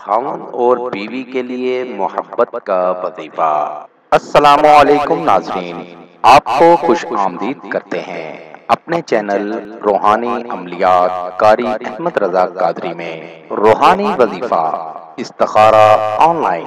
خاوند اور بیوی کے لیے محبت کا وظیفہ۔ السلام علیکم ناظرین، آپ کو خوش آمدید کرتے ہیں اپنے چینل روحانی عملیات قاری احمد رضا قادری میں۔ روحانی وظیفہ استخارہ آن لائن،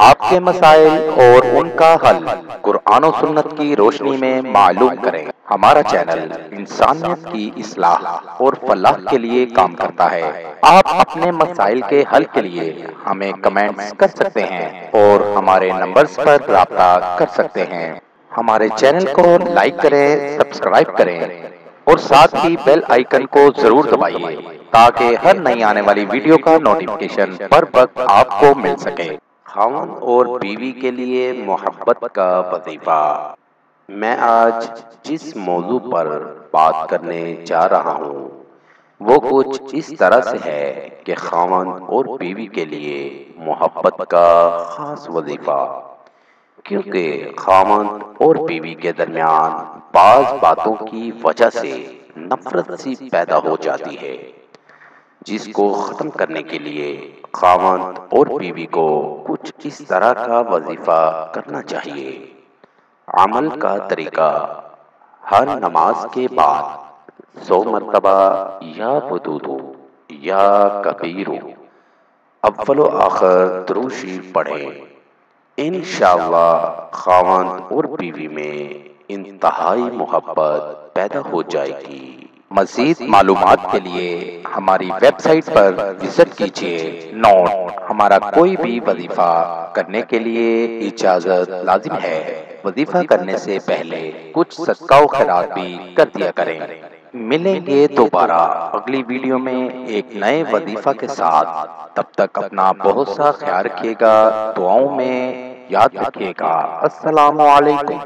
آپ کے مسائل اور ان کا حل قرآن و سنت کی روشنی میں معلوم کریں۔ ہمارا چینل انسانیت کی اصلاح اور فلاح کے لیے کام کرتا ہے۔ آپ اپنے مسائل کے حل کے لیے ہمیں کمنٹس کر سکتے ہیں اور ہمارے نمبرز پر رابطہ کر سکتے ہیں۔ ہمارے چینل کو لائک کریں، سبسکرائب کریں اور ساتھ ہی بیل آئیکن کو ضرور دبائیے تاکہ ہر نئی آنے والی ویڈیو کا نوٹیفیکیشن بر وقت آپ کو مل سکے۔ خاوند اور بیوی کے لیے محبت کا وظیفہ۔ میں آج جس موضوع پر بات کرنے جا رہا ہوں وہ کچھ اس طرح سے ہے کہ خاوند اور بیوی کے لیے محبت کا خاص وظیفہ، کیونکہ خاوند اور بیوی کے درمیان بعض باتوں کی وجہ سے نفرت سی پیدا ہو جاتی ہے، جس کو ختم کرنے کے لیے خاوند اور بیوی کو کچھ اس طرح کا وظیفہ کرنا چاہیے۔ عمل کا طریقہ: ہر نماز کے بعد 100 مرتبہ یا ودودو یا کبیرو اول و آخر درود شریف پڑھیں۔ انشاءاللہ خاوند اور بیوی میں انتہائی محبت پیدا ہو جائے گی۔ مزید معلومات کے لیے ہماری ویب سائٹ پر وزٹ کیجیے۔ نوٹ: ہمارا کوئی بھی وظیفہ کرنے کے لیے اجازت لازم ہے۔ وظیفہ کرنے سے پہلے کچھ صدقہ و خیرات بھی کر دیا کریں۔ ملیں گے دوبارہ اگلی ویڈیو میں ایک نئے وظیفہ کے ساتھ۔ تب تک اپنا بہت سا خیال رکھیے گا، دعاؤں میں یاد رکھیے گا۔ السلام علیکم۔